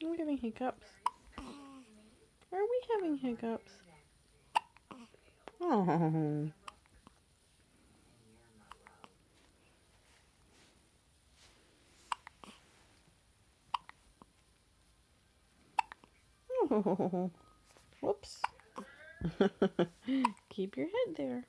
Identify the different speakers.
Speaker 1: Are we having hiccups? Are we having hiccups? Oh. Oh. Whoops. Keep your head there.